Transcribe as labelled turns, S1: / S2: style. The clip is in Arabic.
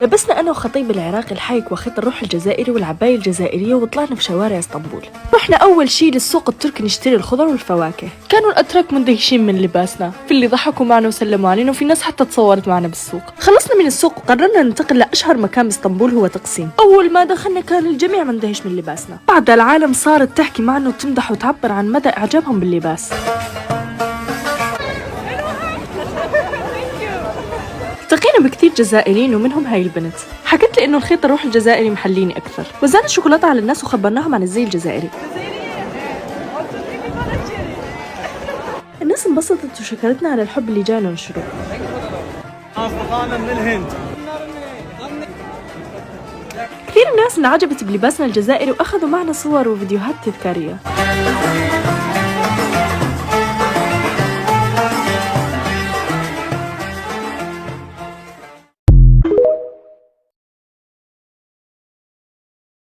S1: لبسنا أنا وخطيب العراق الحايك واخد الروح الجزائري والعباية الجزائرية وطلعنا في شوارع اسطنبول. رحنا أول شي للسوق التركي نشتري الخضر والفواكه. كانوا الأتراك مندهشين من لباسنا، في اللي ضحكوا معنا وسلموا علينا وفي ناس حتى تصورت معنا بالسوق. خلصنا من السوق وقررنا ننتقل لأشهر مكان باسطنبول هو تقسيم. أول ما دخلنا كان الجميع مندهش من لباسنا، بعد العالم صارت تحكي معنا وتمدح وتعبر عن مدى إعجابهم باللباس. التقينا بكثير جزائريين ومنهم هاي البنت، حكت لي انه الخيط الروح الجزائري محليني اكثر، وزعنا الشوكولاته على الناس وخبرناهم عن الزي الجزائري. الناس انبسطت وشكرتنا على الحب اللي جانا ننشره.
S2: اصدقائنا من الهند
S1: كثير الناس انعجبت بلباسنا الجزائري واخذوا معنا صور وفيديوهات تذكاريه.